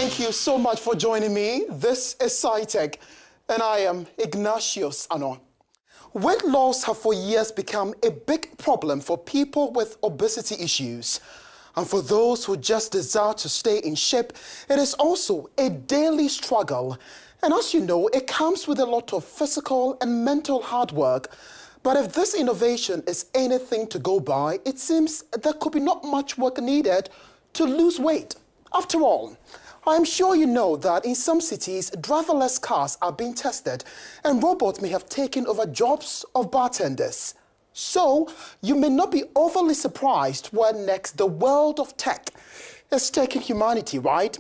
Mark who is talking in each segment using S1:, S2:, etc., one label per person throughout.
S1: Thank you so much for joining me. This is SciTech, and I am Ignatius Annor. Weight loss have for years become a big problem for people with obesity issues. And for those who just desire to stay in shape, it is also a daily struggle. And as you know, it comes with a lot of physical and mental hard work. But if this innovation is anything to go by, it seems there could be not much work needed to lose weight. After all, I'm sure you know that in some cities, driverless cars are being tested and robots may have taken over jobs of bartenders. So, you may not be overly surprised where next the world of tech is taking humanity, right?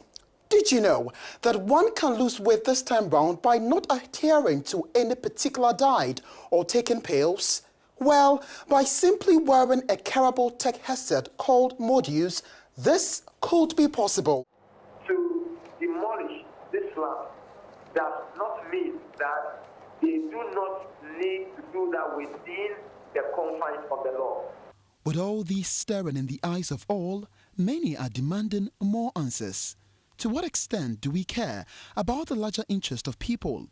S1: Did you know that one can lose weight this time round by not adhering to any particular diet or taking pills? Well, by simply wearing a wearable tech headset called modules, this could be possible.
S2: To demolish this slum does not mean that they do not need to do that within the confines of the law.
S3: With all these staring in the eyes of all, many are demanding more answers. To what extent do we care about the larger interest of people?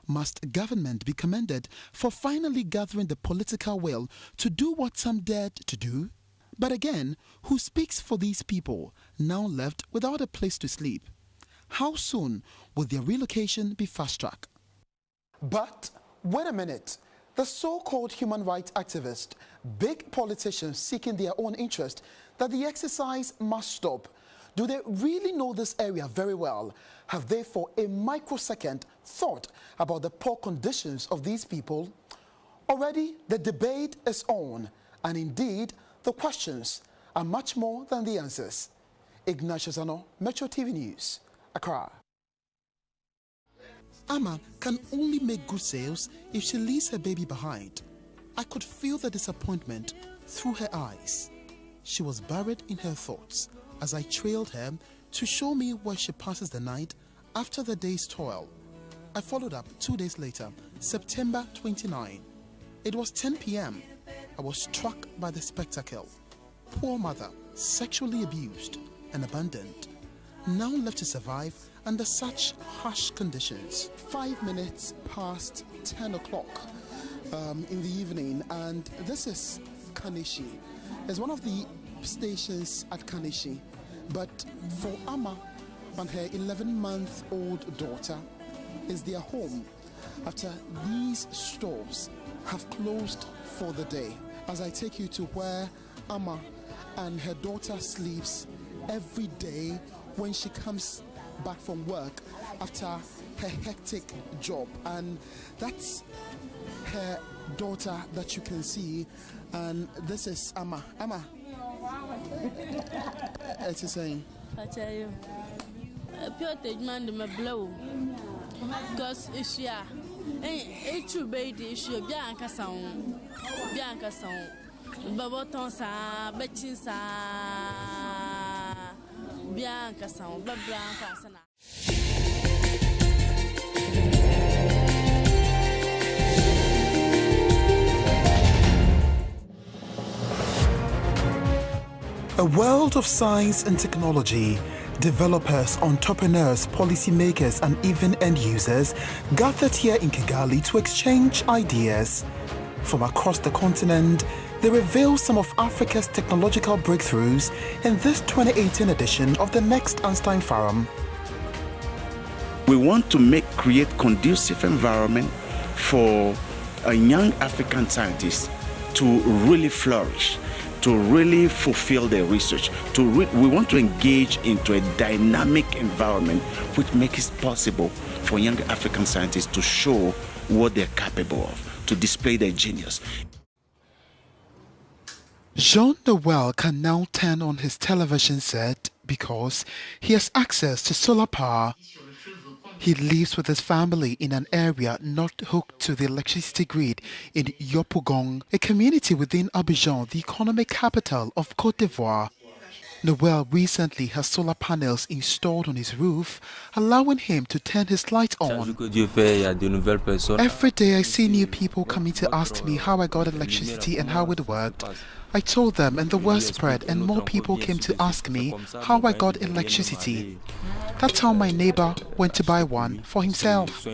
S3: Must government be commended for finally gathering the political will to do what some dared to do? But again, who speaks for these people now left without a place to sleep? How soon will their relocation be fast-tracked?
S1: But wait a minute. The so-called human rights activists, big politicians seeking their own interest, that the exercise must stop. Do they really know this area very well? Have they for a microsecond thought about the poor conditions of these people? Already, the debate is on, and indeed, the questions are much more than the answers. Ignatius Annor, Metro TV News, Accra.
S3: Amma can only make good sales if she leaves her baby behind. I could feel the disappointment through her eyes. She was buried in her thoughts as I trailed her to show me where she passes the night after the day's toil. I followed up 2 days later, September 29. It was 10 p.m. I was struck by the spectacle. Poor mother, sexually abused and abandoned, now left to survive under such harsh conditions. 5 minutes past 10 o'clock in the evening, and this is Kanishi. It's one of the stations at Kanishi, but for Amma and her 11-month-old daughter is their home after these stores have closed for the day. As I take you to where Amma and her daughter sleeps every day when she comes back from work after her hectic job, and that's her daughter that you can see, and this is Amma. Amma, it's saying.
S4: I tell you, pure man my blow because it's yeah. It's true, baby. It's your Bianca sound, Babotonsa, Betchinsa, Bianca sound, Bablanca.
S3: A world of science and technology. Developers, entrepreneurs, policymakers, and even end users gathered here in Kigali to exchange ideas. From across the continent, they reveal some of Africa's technological breakthroughs in this 2018 edition of the Next Einstein Forum.
S5: We want to create conducive environment for young African scientists to really flourish, to really fulfill their research. We want to engage into a dynamic environment which makes it possible for young African scientists to show what they're capable of, to display their genius.
S3: Jean Noel can now turn on his television set because he has access to solar power. He lives with his family in an area not hooked to the electricity grid in Yopougon, a community within Abidjan, the economic capital of Côte d'Ivoire. Noel recently has solar panels installed on his roof, allowing him to turn his light on. Every day I see new people coming to ask me how I got electricity and how it worked. I told them and the word spread and more people came to ask me how I got electricity. That's how my neighbor went to buy one for himself.